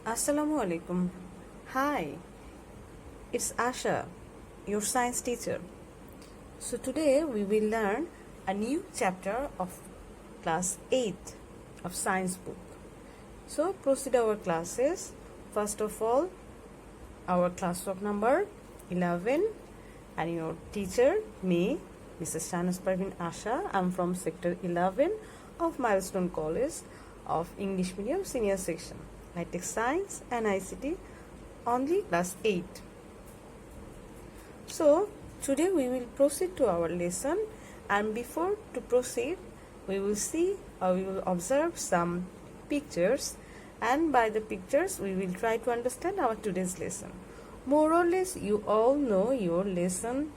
Assalamu alaikum. Hi, it's Asha, your science teacher. So today we will learn a new chapter of class 8 of science book. So proceed our classes. First of all, our classwork number 11 and your teacher, me, Mrs. Shanaj Parven Asha. I'm from sector 11 of Milestone College of English Medium Senior Section. I take Science and ICT only class 8. So today we will proceed to our lesson, and before to proceed we will see or we will observe some pictures, and by the pictures we will try to understand our today's lesson. More or less you all know your lesson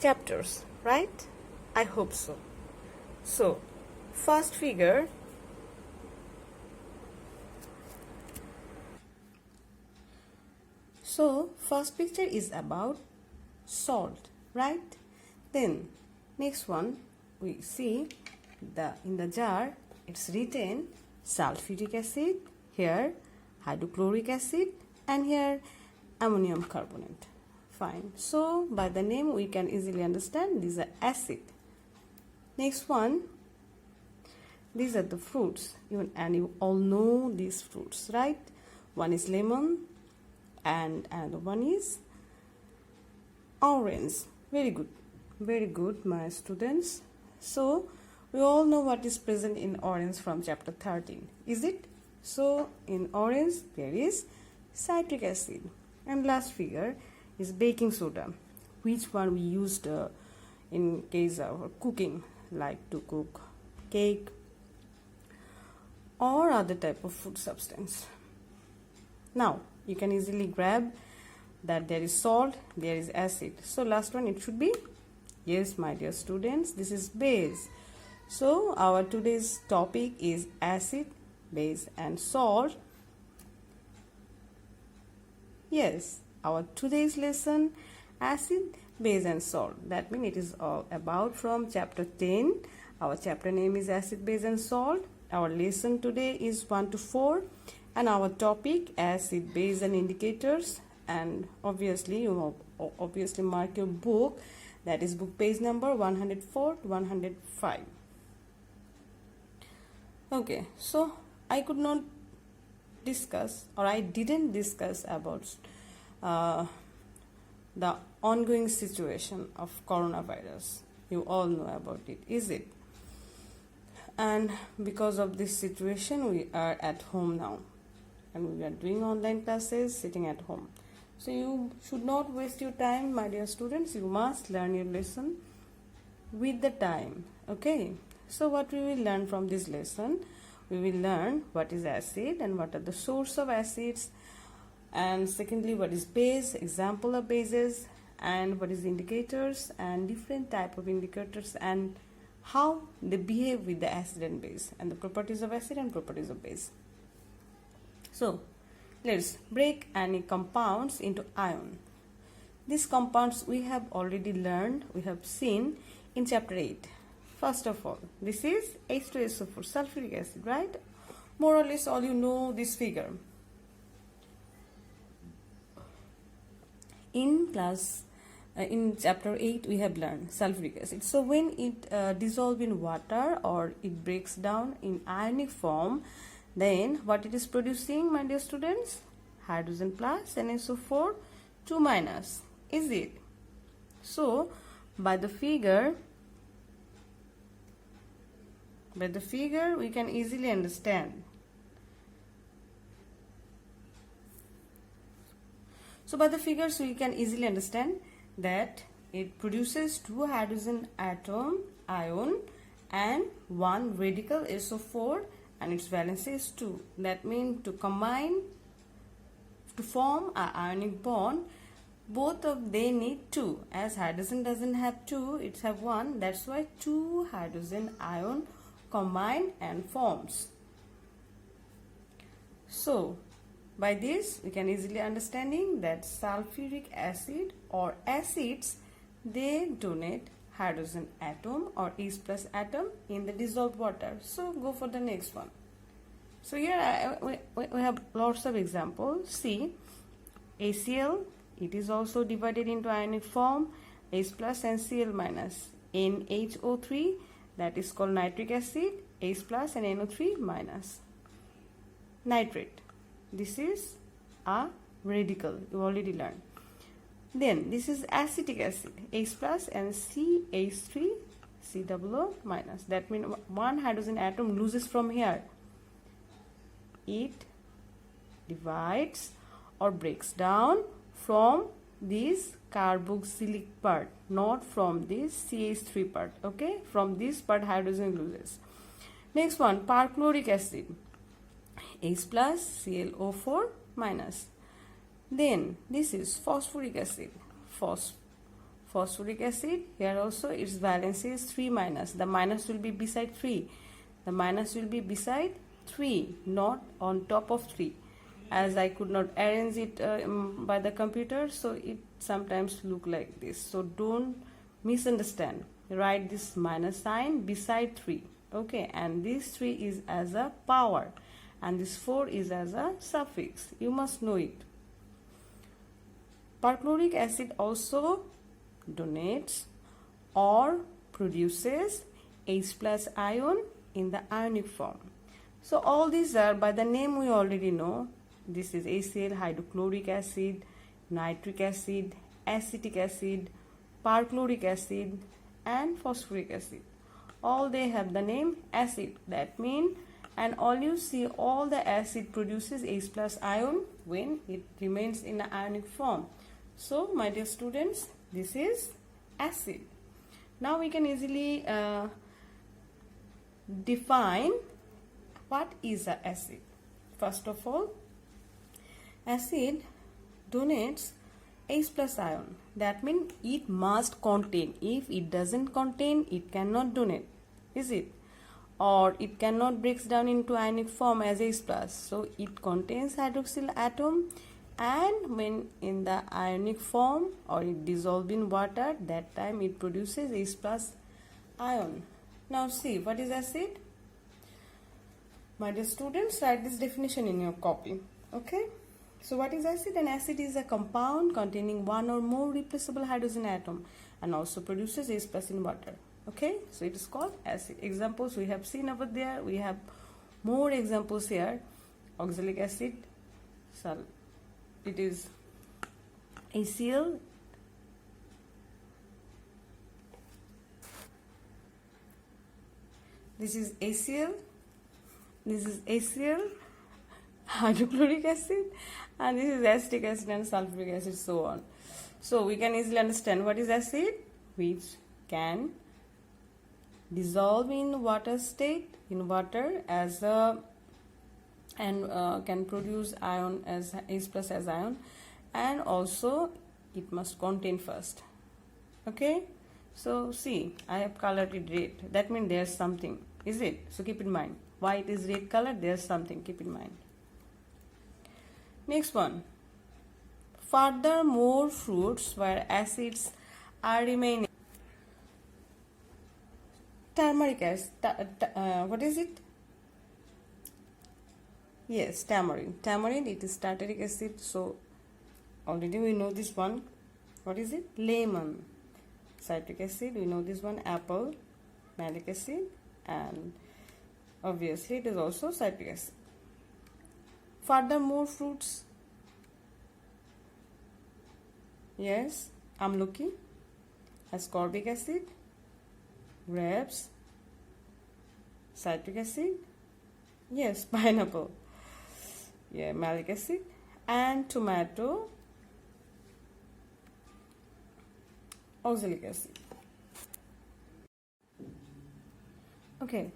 chapters, right? I hope so. So first figure, so first picture is about salt, right? Then next one we see in the jar it's written sulfuric acid, here hydrochloric acid, and here ammonium carbonate. Fine. So by the name we can easily understand these are acid. Next one, these are the fruits, and you all know these fruits, right? One is lemon and another one is orange. Very good my students. So we all know what is present in orange from chapter 13, is it? So in orange there is citric acid. And last figure is baking soda, which one we used in case of cooking, like to cook cake or other type of food substance. Now you can easily grab that there is salt, there is acid. So last one it should be, yes my dear students, this is base. So our today's topic is acid, base and salt. Yes, our today's lesson acid, base and salt. That means it is all about from chapter 10. Our chapter name is acid, base and salt. Our lesson today is 1 to 4 and our topic acid, base and indicators. And obviously you obviously mark your book, that is book page number 104 to 105. Okay, so I could not discuss, or I didn't discuss about the ongoing situation of coronavirus. You all know about it, is it? And because of this situation we are at home now and we are doing online classes sitting at home. So you should not waste your time, my dear students. You must learn your lesson with the time. Okay, so what we will learn from this lesson, we will learn what is acid and what are the source of acids, and secondly what is base, example of bases, and what is indicators and different type of indicators and how they behave with the acid and base, and the properties of acid and properties of base. So let's break any compounds into ion. These compounds we have already learned, we have seen in chapter 8. First of all, this is H2SO4 sulfuric acid, right? More or less all you know this figure. In chapter 8 we have learned sulfuric acid. So when it dissolves in water or it breaks down in ionic form, then what it is producing, my dear students? Hydrogen plus NSO4 2 minus, is it? So by the figure we can easily understand. So by the figures we can easily understand that it produces 2 hydrogen ion and 1 radical SO4, and its valency is 2. That means to combine to form an ionic bond, both of they need 2. As hydrogen doesn't have 2, it have 1. That's why 2 hydrogen ion combine and forms. So by this we can easily understanding that sulfuric acid or acids, they donate hydrogen atom or H plus atom in the dissolved water. So go for the next one. So here we have lots of examples. See, ACl, it is also divided into ionic form, H plus and Cl minus. NHO3, that is called nitric acid, H plus and NO3 minus. Nitrate, this is a radical, you already learned. Then this is acetic acid, H plus and CH3 COO minus. That means one hydrogen atom loses from here. It divides or breaks down from this carboxylic part, not from this CH3 part. Okay, from this part hydrogen loses. Next one, perchloric acid, H plus ClO4 minus. Then this is phosphoric acid, phosphoric acid. Here also its valency is 3 minus. The minus will be beside 3. The minus will be beside 3, not on top of 3. As I could not arrange it by the computer, so it sometimes look like this. So don't misunderstand. Write this minus sign beside 3. Okay, and this 3 is as a power and this 4 is as a suffix. You must know it. Perchloric acid also donates or produces H plus ion in the ionic form. So all these are, by the name we already know. This is ACl, hydrochloric acid, nitric acid, acetic acid, perchloric acid and phosphoric acid. All they have the name acid. That means, and all you see, all the acid produces H plus ion when it remains in the ionic form. So my dear students, this is acid. Now we can easily define what is an acid. First of all, acid donates H plus ion. That means it must contain. If it doesn't contain, it cannot donate. Is it? Or it cannot breaks down into ionic form as H plus. So it contains hydroxyl atom, and when in the ionic form or it dissolved in water, that time it produces H plus ion. Now see, what is acid? My dear students, write this definition in your copy. Okay. So what is acid? An acid is a compound containing one or more replaceable hydrogen atom and also produces H plus in water. Okay, so it is called acid. Examples we have seen over there. We have more examples here. Oxalic acid, it is ACl. This is ACl. This is ACl, hydrochloric acid, and this is acetic acid and sulfuric acid, so on. So we can easily understand what is acid, which can dissolve in water state, in water as a, and can produce ion as H plus as ion, and also it must contain first. Okay, so see, I have colored it red. That means there's something, is it? So keep in mind why it is red color. There's something, keep in mind. Next one, furthermore fruits where acids are remaining. Turmeric acid, what is it? Yes, tamarind. Tamarind, it is tartaric acid, so already we know this one. What is it? Lemon. Citric acid, we know this one. Apple, malic acid, and obviously it is also citric acid. Furthermore fruits, yes, amlaki, ascorbic acid, grapes, citric acid, yes, pineapple, yeah, malic acid, and tomato, oxalic acid. Okay,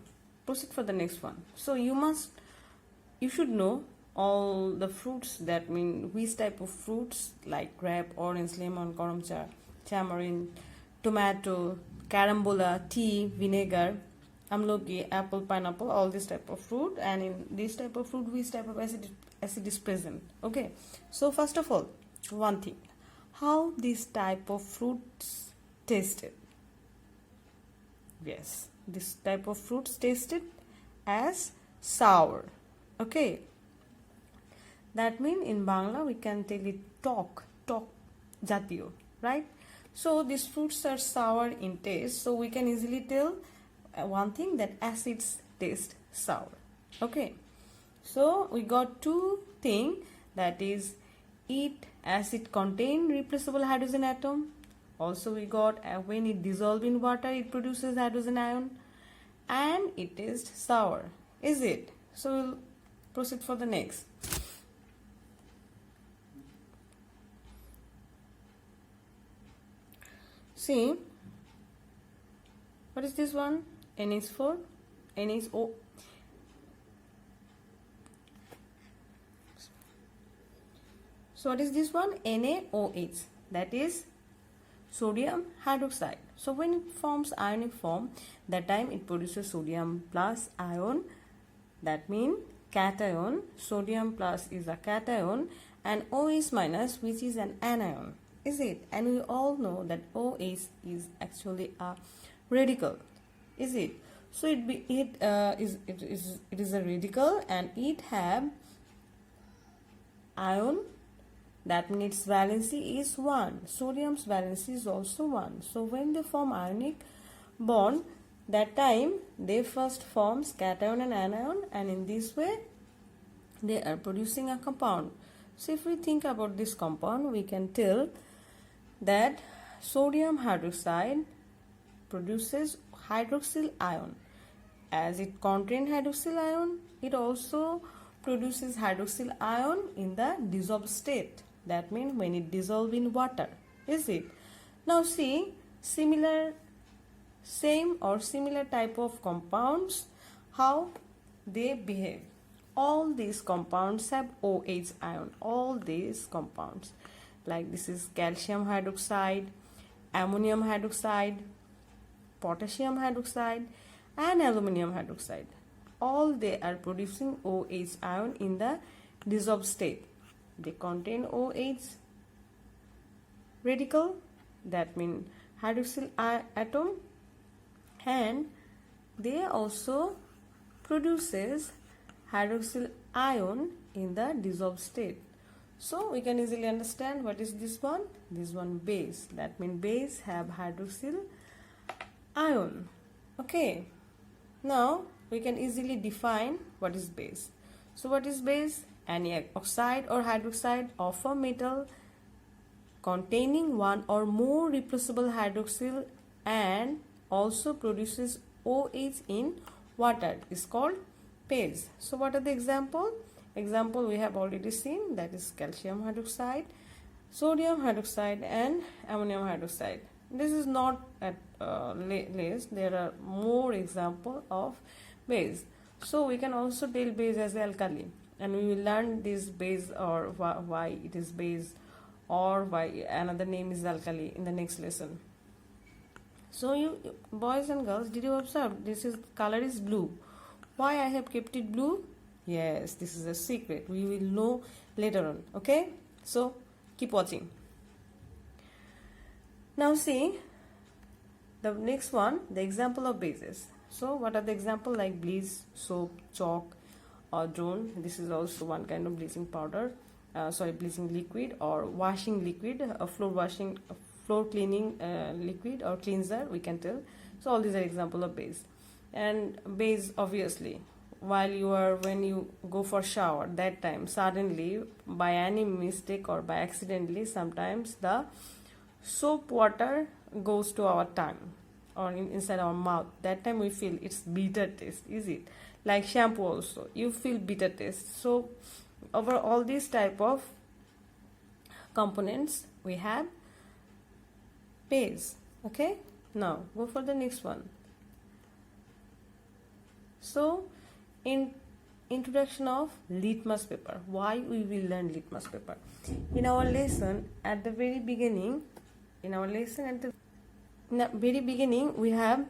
proceed for the next one. So you should know all the fruits, that mean which type of fruits, like grape, orange, lemon, koromcha, tamarind, tomato, carambola, tea, vinegar, amloki, apple, pineapple, all this type of fruit, and in this type of fruit which type of acid is present. Okay, so first of all, one thing, how this type of fruits tasted. Yes, this type of fruits tasted as sour. Okay, that means in Bangla we can tell it tok jatiyo, right? So these fruits are sour in taste, so we can easily tell one thing, that acids taste sour. Okay, so we got two things, that is it acid contain replaceable hydrogen atom. Also we got when it dissolve in water it produces hydrogen ion, and it tastes sour. Is it? So we'll proceed for the next. See, what is this one? NH4, NHO. So what is this one? NaOH. That is sodium hydroxide. So when it forms ionic form, that time it produces sodium plus ion. That means cation. Sodium plus is a cation, and OH minus, which is an anion. Is it? And we all know that OH is actually a radical. Is it? So it is a radical, and it have ion. That means its valency is 1. Sodium's valency is also 1. So when they form ionic bond, that time they first forms cation and anion, and in this way they are producing a compound. So if we think about this compound, we can tell that sodium hydroxide produces hydroxyl ion. As it contains hydroxyl ion, it also produces hydroxyl ion in the dissolved state. That means when it dissolves in water. Is it? Now see, similar type of compounds, how they behave. All these compounds have OH ion. All these compounds, like this is calcium hydroxide, ammonium hydroxide, potassium hydroxide, and aluminum hydroxide. All they are producing OH ion in the dissolved state. They contain OH radical, that means hydroxyl atom, and they also produces hydroxyl ion in the dissolved state. So we can easily understand what is this one. This one base. That means base have hydroxyl ion. Okay. Now we can easily define what is base. So what is base? Any oxide or hydroxide of a metal containing one or more replaceable hydroxyl and also produces OH in water is called base. So what are the example? Example we have already seen, that is calcium hydroxide, sodium hydroxide, and ammonium hydroxide. This is not at list. There are more example of base. So we can also tell base as alkali, and we will learn this base or why it is base or why another name is alkali in the next lesson. So you boys and girls, did you observe this is color is blue? Why I have kept it blue? Yes, this is a secret. We will know later on. Okay, so keep watching. Now see the next one, the example of bases. So what are the example? Like bleach, soap, chalk, or drone. This is also one kind of bleaching powder. Bleaching liquid or washing liquid, floor cleaning liquid or cleanser, we can tell. So all these are example of base. And base, obviously, when you go for shower, that time suddenly by any mistake or by accidentally, sometimes the soap water goes to our tongue or inside our mouth. That time we feel it's bitter taste. Is it? Like shampoo also, you feel bitter taste. So over all these type of components we have base. Okay, now go for the next one. So in introduction of litmus paper, why we will learn litmus paper? In our lesson at the very beginning, we have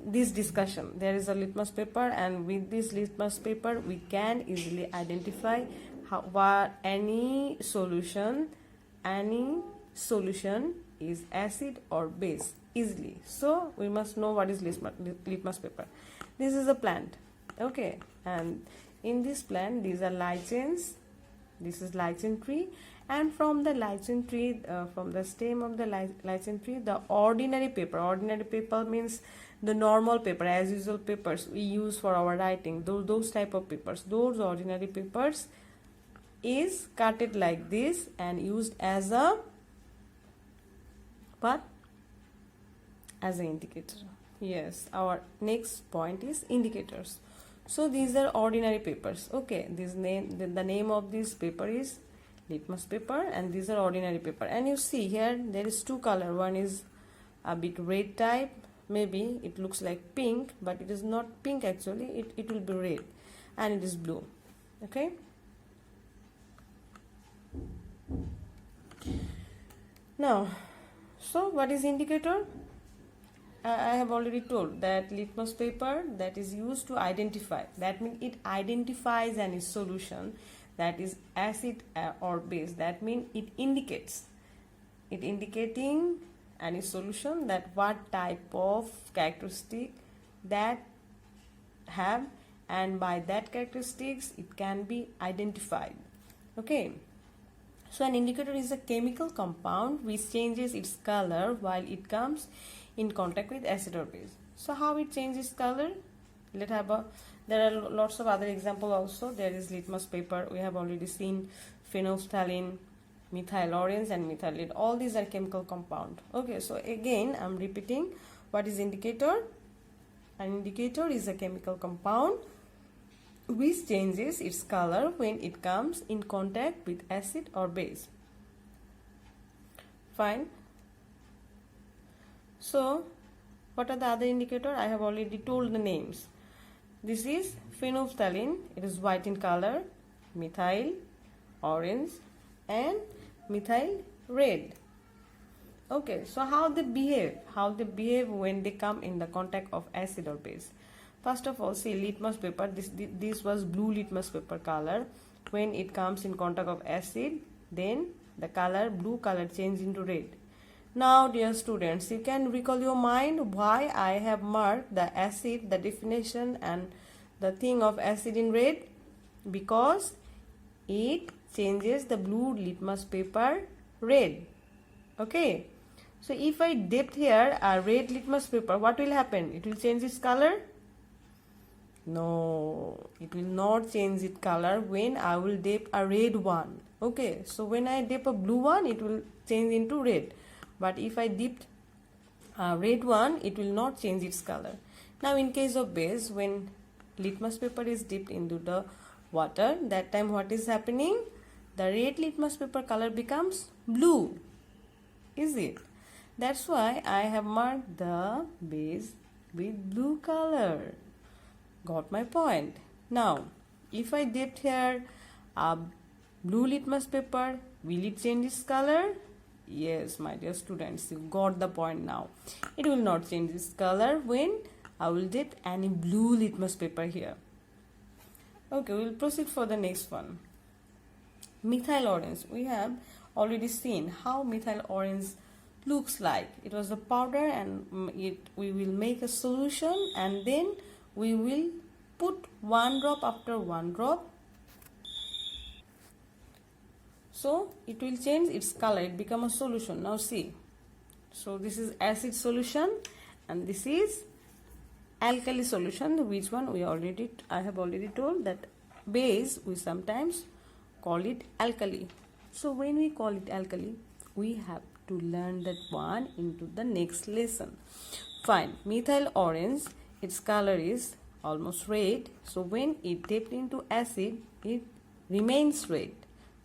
this discussion. There is a litmus paper, and with this litmus paper we can easily identify what any solution is acid or base easily. So we must know what is litmus paper. This is a plant, okay, and In this plant, these are lichens. This is lichen tree, and from the lichen tree, from the stem of the lichen tree, the ordinary paper means the normal paper, as usual papers we use for our writing, those type of papers, those ordinary papers is cutted like this and used as a what? As an indicator. Yes, our next point is indicators. So these are ordinary papers. Okay, this name, the name of this paper is litmus paper, and these are ordinary paper. And you see here there is two color. One is a bit red type, maybe it looks like pink, but it is not pink actually. It will be red, and it is blue. Okay. Now, so what is indicator? I have already told that litmus paper that is used to identify. That means it identifies any solution that is acid or base. That means it indicates. It indicating any solution that what type of characteristic that have, and by that characteristics it can be identified. Okay. So an indicator is a chemical compound which changes its color while it comes in contact with acid or base. So how it changes color? Let's have a. There are lots of other examples also. There is litmus paper. We have already seen phenolphthalein, methyl orange, and methyl lead. All these are chemical compound. Okay. So again, I'm repeating. What is indicator? An indicator is a chemical compound which changes its color when it comes in contact with acid or base. Fine. So, what are the other indicator? I have already told the names. This is phenolphthalein. It is white in color, methyl orange, and methyl red. Okay, so how they behave? How they behave when they come in the contact of acid or base? First of all, see litmus paper. This was blue litmus paper color. When it comes in contact of acid, then the color, blue color, change into red. Now, dear students, you can recall your mind why I have marked the acid, the definition and the thing of acid in red, because it changes the blue litmus paper red. Okay. So, if I dip here a red litmus paper, what will happen? It will change its color? No, it will not change its color when I will dip a red one. Okay. So, when I dip a blue one, it will change into red. But if I dipped a red one, it will not change its color. Now, in case of base, when litmus paper is dipped into the water, that time what is happening? The red litmus paper color becomes blue. Is it? That's why I have marked the base with blue color. Got my point? Now, if I dipped here a blue litmus paper, will it change its color? Yes, my dear students, you got the point now. It will not change its color when I will dip any blue litmus paper here. Okay, we will proceed for the next one. Methyl orange. We have already seen how methyl orange looks like. It was a powder, and we will make a solution, and then we will put one drop after one drop. So it will change its color, it become a solution. Now see, so this is acid solution and this is alkali solution. Which one I have already told that base we sometimes call it alkali. So when we call it alkali, we have to learn that one into the next lesson. Fine, methyl orange, its color is almost red. So when it dipped into acid, it remains red.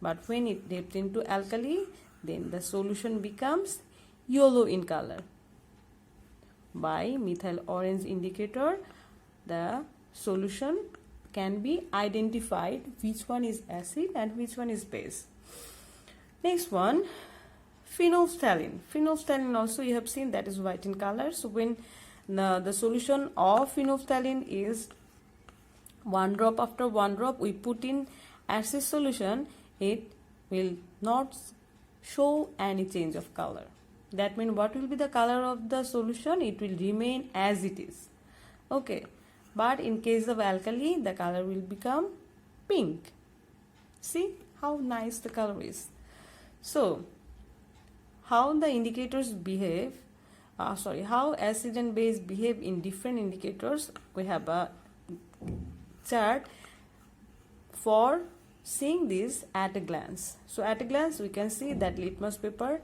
But when it dipped into alkali, then the solution becomes yellow in color. By methyl orange indicator, the solution can be identified which one is acid and which one is base. Next one, phenolphthalein. Phenolphthalein also you have seen that is white in color. So when the solution of phenolphthalein is one drop after one drop, we put in acid solution, it will not show any change of color. That means what will be the color of the solution? It will remain as it is. Okay. But in case of alkali, the color will become pink. See how nice the color is. So how the indicators behave, how acid and base behave in different indicators, we have a chart for seeing this at a glance. So at a glance we can see that litmus paper,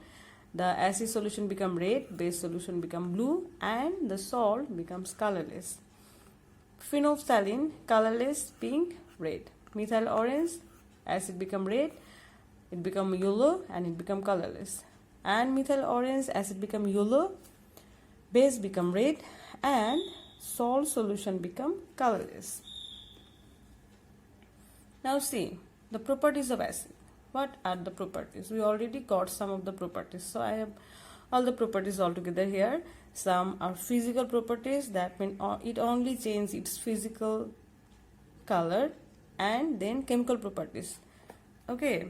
the acid solution become red, base solution become blue, and the salt becomes colorless. Phenolphthalein colorless, pink, red. Methyl orange, acid become red, it become yellow, and it become colorless. And methyl orange, acid become yellow, base become red, and salt solution become colorless. Now see the properties of acid. What are the properties? We already got some of the properties, so I have all the properties all together here. Some are physical properties, that mean it only changes its physical color, and then chemical properties. Okay,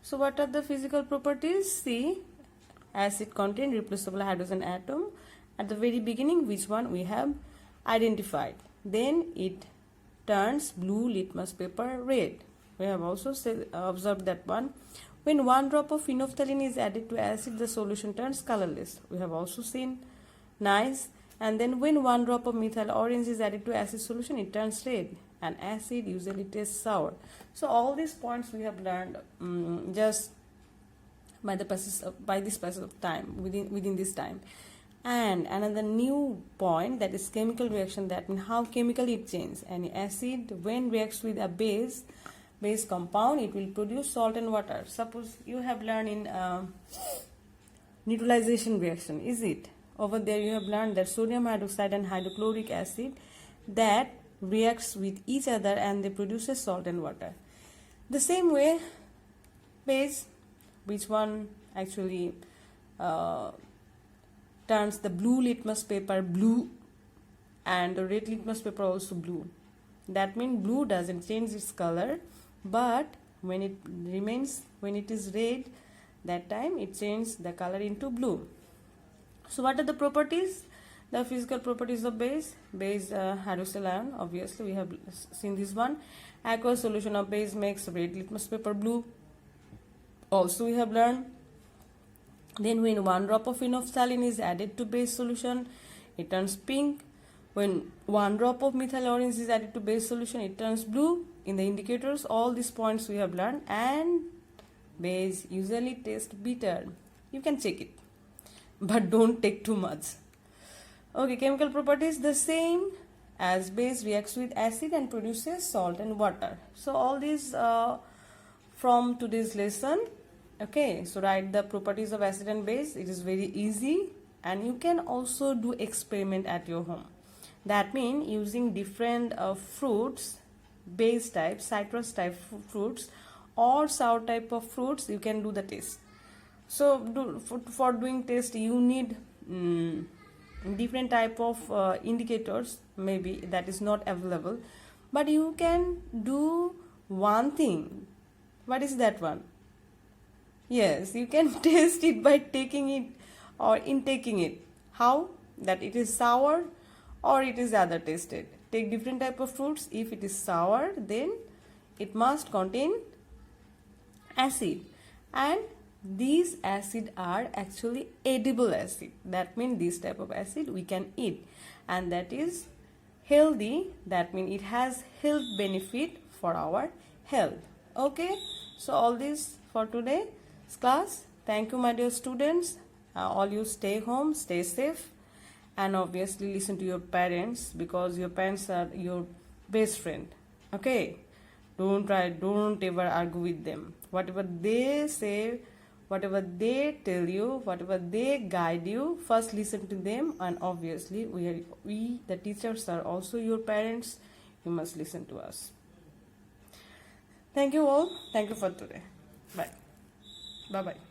so what are the physical properties? See, acid contain replaceable hydrogen atom at the very beginning, which one we have identified. Then it turns blue, litmus paper red. We have also observed that one. When one drop of phenolphthalein is added to acid, the solution turns colorless. We have also seen. Nice. And then when one drop of methyl orange is added to acid solution, it turns red. And acid usually tastes sour. So all these points we have learned just by this passage of time, within this time. And another new point, that is chemical reaction, that means how chemically it changes. An acid when reacts with a base compound, it will produce salt and water. Suppose you have learned in neutralization reaction, is it? Over there you have learned that sodium hydroxide and hydrochloric acid that reacts with each other and they produce salt and water. The same way base, which one actually turns the blue litmus paper blue and the red litmus paper also blue. That means blue doesn't change its color, but when it is red, that time it changes the color into blue. So what are the properties? The physical properties of base hydroxyl ion, obviously we have seen this one. Aqueous solution of base makes red litmus paper blue, also we have learned. Then when one drop of phenolphthalein is added to base solution, it turns pink. When one drop of methyl orange is added to base solution, it turns blue. In the indicators, all these points we have learned. And base usually tastes bitter. You can check it, but don't take too much. Okay, chemical properties, the same as base reacts with acid and produces salt and water. So all these from today's lesson. Okay, so write the properties of acid and base. It is very easy, and you can also do experiment at your home. That means using different fruits, base type, citrus type fruits or sour type of fruits, you can do the test. So for doing test you need different type of indicators, maybe that is not available, but you can do one thing. What is that one? Yes, you can taste it by taking it or intaking it. How? That it is sour or it is other tasted. Take different type of fruits. If it is sour, then it must contain acid, and these acid are actually edible acid. That means this type of acid we can eat, and that is healthy. That means it has health benefit for our health. Okay, so all this for today's class. Thank you, my dear students. All you stay home, stay safe, and obviously listen to your parents, because your parents are your best friend. Okay, don't ever argue with them. Whatever they say, whatever they tell you, whatever they guide you, first listen to them. And obviously we the teachers are also your parents. You must listen to us. Thank you all. Thank you for today. Bye bye.